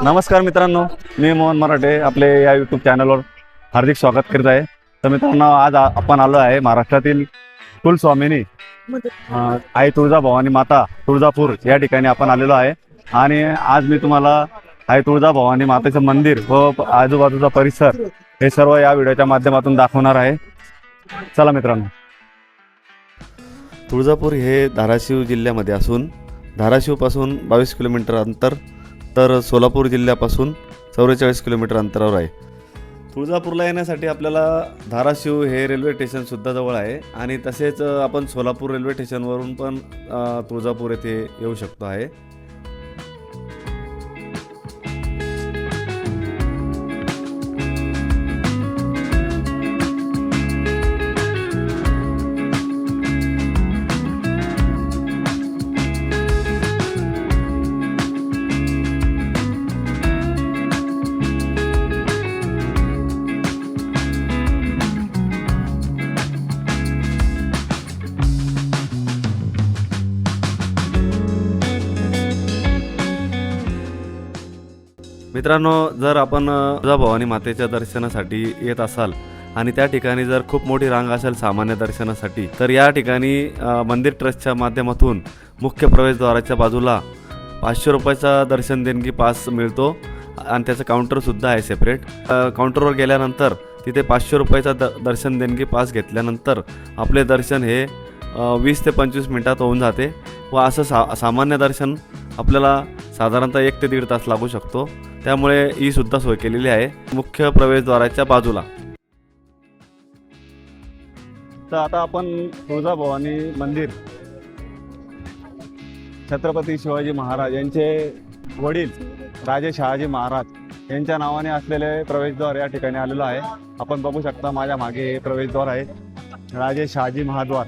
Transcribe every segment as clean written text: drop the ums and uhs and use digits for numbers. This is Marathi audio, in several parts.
नमस्कार मित्रांनो, मी मोहन मराठे आपले या यूट्यूब चॅनलवर हार्दिक स्वागत करीत आहे. तर मित्रांनो, आज आपण आलो आहे महाराष्ट्रातील कुलस्वामिनी आई तुळजाभवानी माता तुळजापूर या ठिकाणी आपण आलेलो आहे. आणि आज मी तुम्हाला आई तुळजाभवानी मातेचं मंदिर व आजूबाजूचा परिसर हे सर्व या व्हिडिओच्या माध्यमातून दाखवणार आहे. चला मित्रांनो. तुळजापूर हे धाराशिव जिल्ह्यामध्ये असून धाराशिवपासून 22 किलोमीटर अंतर तर सोलापूर जिल्ह्यापासून 44 किलोमीटर अंतरावर आहे. तुळजापूरला येण्यासाठी आपल्याला धाराशिव हे रेल्वे स्टेशनसुद्धा जवळ आहे आणि तसेच आपण सोलापूर रेल्वे स्टेशनवरून पण तुळजापूर येथे येऊ शकतो आहे. मित्रांनो, जर आपण तुळजाभवानी मातेच्या दर्शनासाठी येत असाल आणि त्या ठिकाणी जर खूप मोठी रांग असेल सामान्य दर्शनासाठी, तर या ठिकाणी मंदिर ट्रस्टच्या माध्यमातून मुख्य प्रवेशद्वाराच्या बाजूला 500 रुपयाचा दर्शन देणगी पास मिळतो आणि त्याचं काउंटरसुद्धा आहे सेपरेट. काउंटरवर गेल्यानंतर तिथे 500 रुपयाचा दर्शन देणगी पास घेतल्यानंतर आपले दर्शन हे 20 ते 25 मिनटात होऊन जाते व असं सामान्य दर्शन आपल्याला साधारणतः 1 ते 1.5 तास लागू शकतो. त्यामुळे ही सुद्धा सोय केलेली आहे मुख्य प्रवेशद्वाराच्या बाजूला. तर आता आपण तुळजाभवानी मंदिर छत्रपती शिवाजी महाराज यांचे वडील राजे शहाजी महाराज यांच्या नावाने असलेले प्रवेशद्वार या ठिकाणी आलेलो आहे. आपण बघू शकता माझ्या मागे हे प्रवेशद्वार आहे, राजे शहाजी महाद्वार.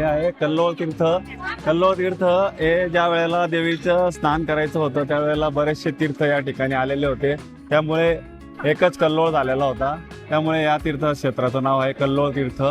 आहे कल्लोळ तीर्थ. कल्लोळ तीर्थ हे ज्या वेळेला देवीचं स्नान करायचं होतं त्यावेळेला बरेचसे तीर्थ या ठिकाणी आलेले होते, त्यामुळे एकच कल्लोळ झालेला होता. त्यामुळे या तीर्थक्षेत्राचं नाव आहे कल्लोळ तीर्थ.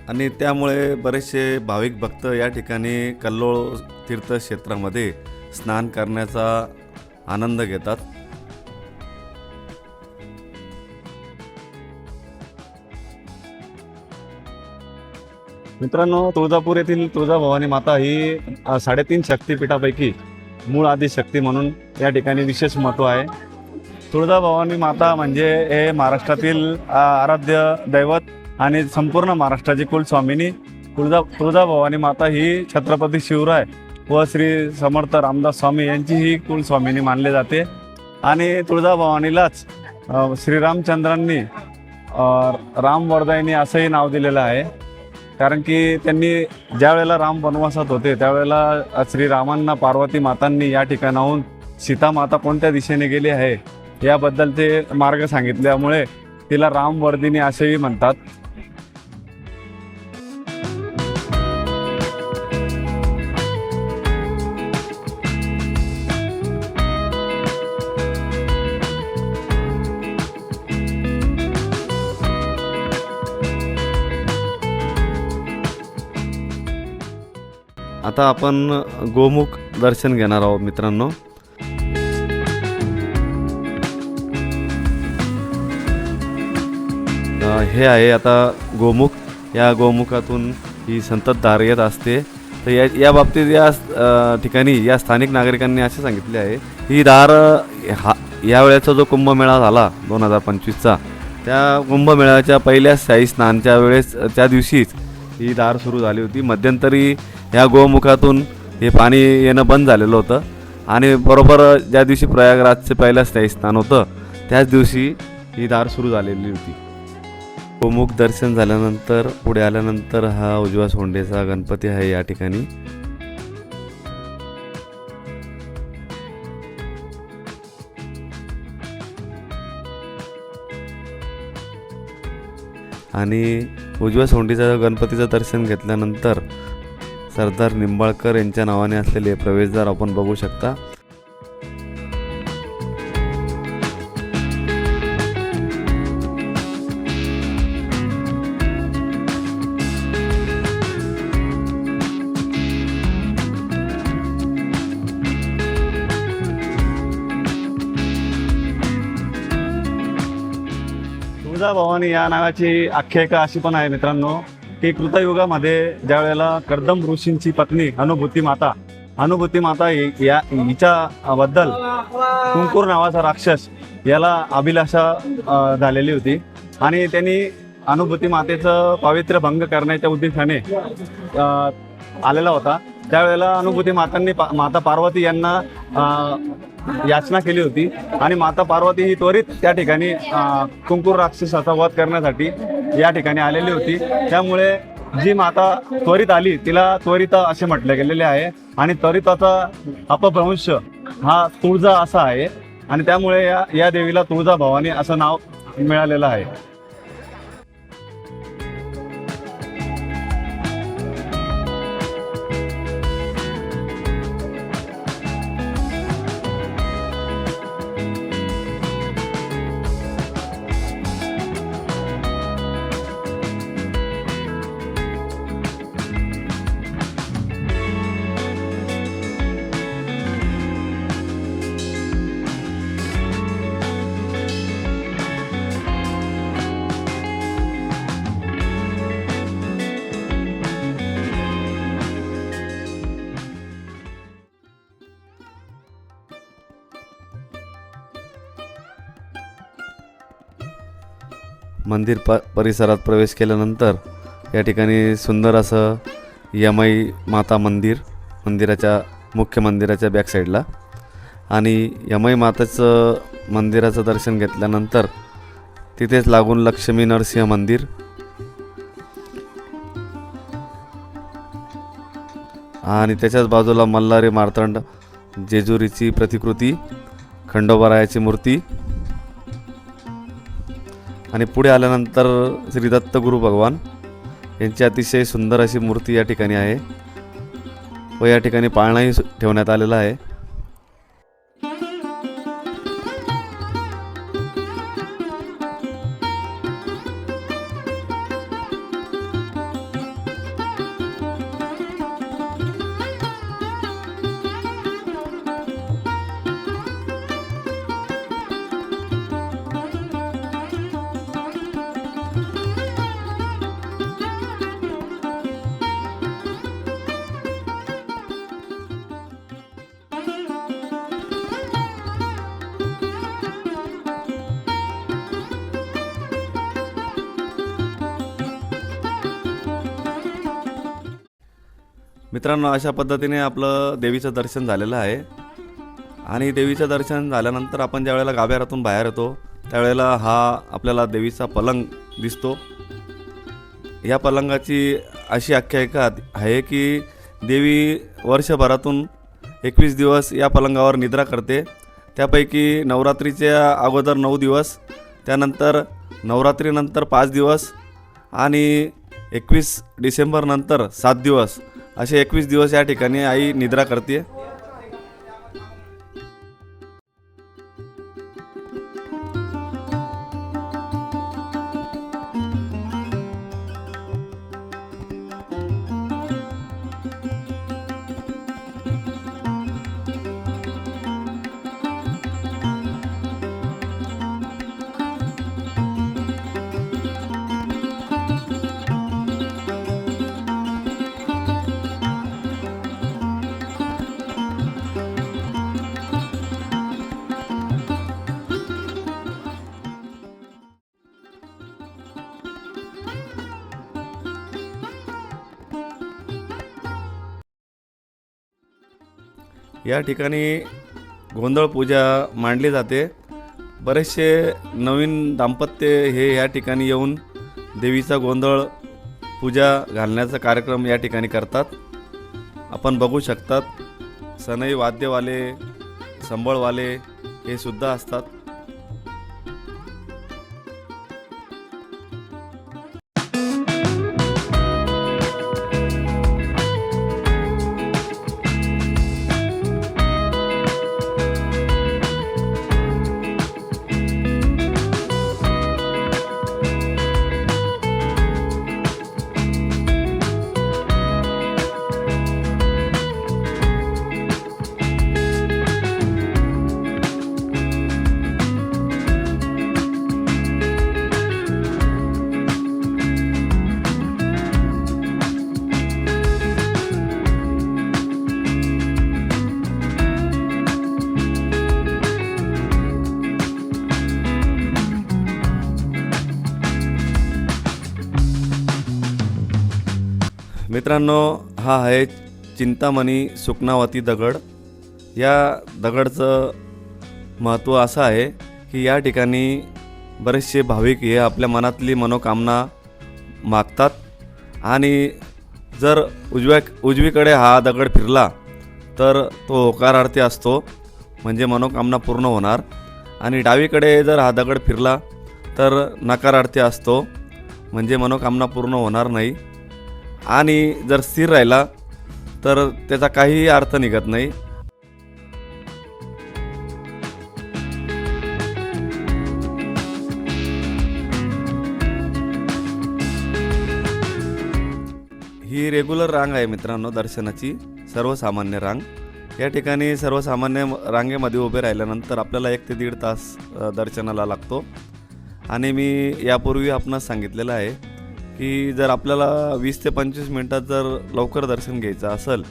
आणि त्यामुळे बरेचसे भाविक भक्त या ठिकाणी कल्लोळ तीर्थक्षेत्रामध्ये स्नान करण्याचा आनंद घेतात. मित्रांनो, तुळजापूर येथील तुळजाभवानी माता ही 3.5 शक्तिपीठापैकी मूळ आदिशक्ती म्हणून या ठिकाणी विशेष महत्त्व आहे. तुळजाभवानी माता म्हणजे हे महाराष्ट्रातील आराध्य दैवत आणि संपूर्ण महाराष्ट्राची कुलस्वामिनी. तुळजाभवानी माता ही छत्रपती शिवराय व श्री समर्थ रामदास स्वामी यांची ही कुलस्वामिनी मानली जाते. आणि तुळजाभवानीलाच श्रीरामचंद्रांनी रामवरदायिनी असंही नाव दिलेलं आहे, कारण की त्यांनी ज्या वेळेला राम वनवासात होते त्यावेळेला श्रीरामांना पार्वती मातांनी या ठिकाणाहून सीता माता कोणत्या दिशेने गेली आहे याबद्दलचे मार्ग सांगितल्यामुळे तिला रामवर्धिनी असेही म्हणतात. आता आपण गोमुख दर्शन घेणार आहोत मित्रांनो. हे आहे आता गोमुख. या गोमुखातून ही संततधार येत असते. तर या बाबतीत या ठिकाणी या स्थानिक नागरिकांनी असे सांगितले आहे, ही धार यावेळेचा जो कुंभमेळा झाला 2025चा, त्या कुंभमेळ्याच्या पहिल्या शाही स्नानच्या वेळेस त्या दिवशीच ही धार सुरू झाली होती. मध्यंतरी या गोमुखातून हे पाणी येणं बंद झालेलं होतं आणि बरोबर ज्या दिवशी प्रयागराजचे पहिलं शाही स्नान होतं त्याच दिवशी ही धार सुरू झालेली होती. गोमुख दर्शन झाल्यानंतर पुढे आल्यानंतर हा उजव्या सोंडेचा गणपती आहे या ठिकाणी. आणि उजव्या सोंडीचा गणपतीचं दर्शन घेतल्यानंतर सरदार निंबाळकर यांच्या नावाने असलेले प्रवेशद्वार आपण बघू शकता. तुळजाभवानी या नावाची आख्यायिका अशी पण आहे मित्रांनो, की कृतयुगामध्ये ज्या वेळेला कर्दम ऋषींची पत्नी अनुभूती माता हिच्या बद्दल कुंकूर नावाचा राक्षस याला अभिलाषा झालेली होती आणि त्यांनी अनुभूती मातेचं पावित्र्य भंग करण्याच्या उद्देशाने आलेला होता. त्यावेळेला अनुभूती माता पार्वती यांना याचना केली होती आणि माता पार्वती ही त्वरित त्या ठिकाणी कुंकूर राक्षसाचा वध करण्यासाठी या ठिकाणी आलेली होती. त्यामुळे जी माता त्वरित आली तिला त्वरित असे म्हटले गेलेले आहे आणि त्वरिताचा अपभ्रंश हा तुळजा असा आहे आणि त्यामुळे या देवीला तुळजाभवानी असं नाव मिळालेलं आहे. मंदिर परिसरात प्रवेश केल्यानंतर या ठिकाणी सुंदर असं यमाई माता मंदिराच्या मुख्य मंदिराच्या बॅक साईडला आणि यमाई माताचं मंदिराचं दर्शन घेतल्यानंतर तिथेच लागून लक्ष्मी नरसिंह मंदिर आणि त्याच्याच बाजूला मल्हारी मार्तंड जेजुरीची प्रतिकृती, खंडोबारायाची मूर्ती आणि पुढे आल्यानंतर श्री दत्त गुरु भगवान यांची अतिशय सुंदर अशी मूर्ती या ठिकाणी आहे व या ठिकाणी पाळणाही ठेवण्यात आलेला आहे. मित्रांनो, अशा पद्धतीने आपलं देवीचं दर्शन झालेलं आहे आणि देवीचं दर्शन झाल्यानंतर आपण ज्या वेळेला गाभाऱ्यातून बाहेर येतो त्यावेळेला हा आपल्याला देवीचा पलंग दिसतो. या पलंगाची अशी आख्यायिका आहे की देवी वर्षभरातून 21 दिवस या पलंगावर निद्रा करते. त्यापैकी नवरात्रीच्या अगोदर 9 दिवस, त्यानंतर नवरात्रीनंतर 5 दिवस आणि 21 डिसेंबरनंतर 7 दिवस असे 21 दिवस या ठिकाणी आई निद्रा करते. या ठिकाणी गोंधळ पूजा मांडली जाते. बरेचसे नवीन दाम्पत्य हे या ठिकाणी येऊन देवीचा गोंधळ पूजा घालण्याचा कार्यक्रम या ठिकाणी करतात. आपण बघू शकतात सनई वाद्यवाले, संबळवाले हे सुद्धा असतात. मित्रांनो, हा आहे चिंतामणी सुकणावती दगड. या दगडचं महत्त्व असं आहे की या ठिकाणी बरेचसे भाविक हे आपल्या मनातली मनोकामना मागतात आणि जर उजवीकडे हा दगड फिरला तर तो होकारार्थी असतो, म्हणजे मनोकामना पूर्ण होणार. आणि डावीकडे जर हा दगड फिरला तर नकारार्थी असतो, म्हणजे मनोकामना पूर्ण होणार नाही. आणि जर स्थिर राहिला तर त्याचा काहीही अर्थ निघत नाही. ही रेग्युलर रांग आहे मित्रांनो, दर्शनाची सर्वसामान्य रांग. या ठिकाणी सर्वसामान्य रांगेमध्ये उभे राहिल्यानंतर आपल्याला 1 ते 1.5 तास दर्शनाला लागतो. आणि मी यापूर्वी आपणास सांगितलेलं आहे की जर आपल्याला 20 ते 25 मिनटात जर लवकर दर्शन घ्यायचं असेल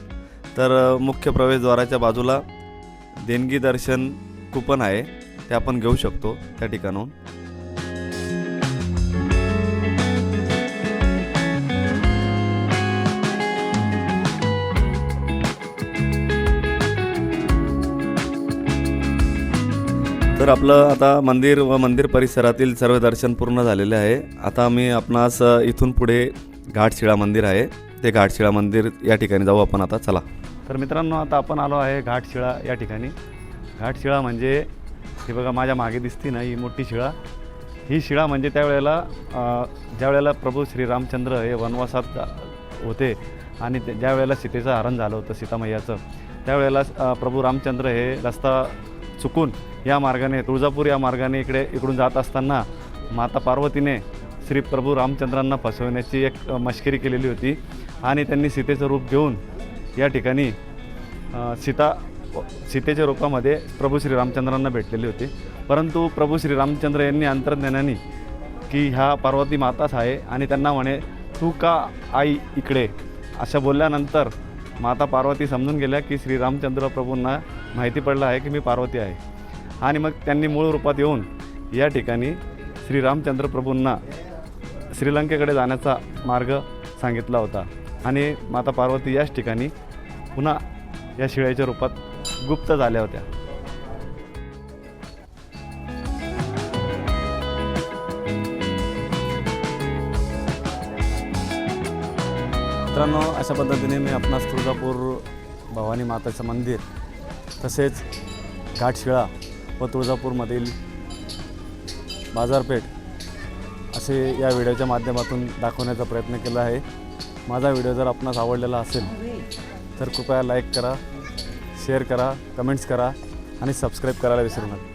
तर मुख्य प्रवेशद्वाराच्या बाजूला देणगी दर्शन कुपन आहे, ते आपण घेऊ शकतो त्या ठिकाणाहून. तर आपलं आता मंदिर व मंदिर परिसरातील सर्व दर्शन पूर्ण झालेले आहे. आता आम्ही आपणास इथून पुढे घाटशिळा मंदिर आहे, ते घाटशिळा मंदिर या ठिकाणी जाऊ आपण आता. चला. तर मित्रांनो, आता आपण आलो आहे घाटशिळा या ठिकाणी. घाटशिळा म्हणजे हे बघा माझ्या मागे दिसते ना, ही मोठी शिळा. ही शिळा म्हणजे ज्यावेळेला प्रभू श्रीरामचंद्र हे वनवासात होते आणि ज्या वेळेला सीतेचं हरण झालं होतं, सीतामय्याचं, त्यावेळेला प्रभू रामचंद्र हे रस्ता चुकून या मार्गाने तुळजापूर या मार्गाने इकडून जात असताना माता पार्वतीने श्री प्रभू रामचंद्रांना फसवण्याची एक मश्करी केलेली होती आणि त्यांनी सीतेचं रूप घेऊन या ठिकाणी सीतेच्या रूपामध्ये प्रभू श्रीरामचंद्रांना भेटलेली होती. परंतु प्रभू श्रीरामचंद्र यांनी अंतर्ज्ञानाने की ह्या पार्वती माताच आहे आणि त्यांना म्हणे तू का आई इकडे, अशा बोलल्यानंतर माता पार्वती समजून गेल्या की श्रीरामचंद्र प्रभूंना माहिती पडलं आहे की मी पार्वती आहे. आणि मग त्यांनी मूळ रूपात येऊन या ठिकाणी श्रीरामचंद्र प्रभूंना श्रीलंकेकडे जाण्याचा मार्ग सांगितला होता आणि माता पार्वती याच ठिकाणी पुन्हा या शिळेच्या रूपात गुप्त झाल्या होत्या. मित्रांनो, अशा पद्धतीने मी आपणास तुळजापूर भवानी माताचं मंदिर तसेच घाटशिळा व तुळजापूरमधील बाजारपेठ असे या व्हिडिओच्या माध्यमातून दाखवण्याचा प्रयत्न केला आहे. माझा व्हिडिओ जर आपणास आवडलेला असेल तर कृपया लाईक करा, शेअर करा, कमेंट्स करा आणि सबस्क्राईब करायला विसरू नका.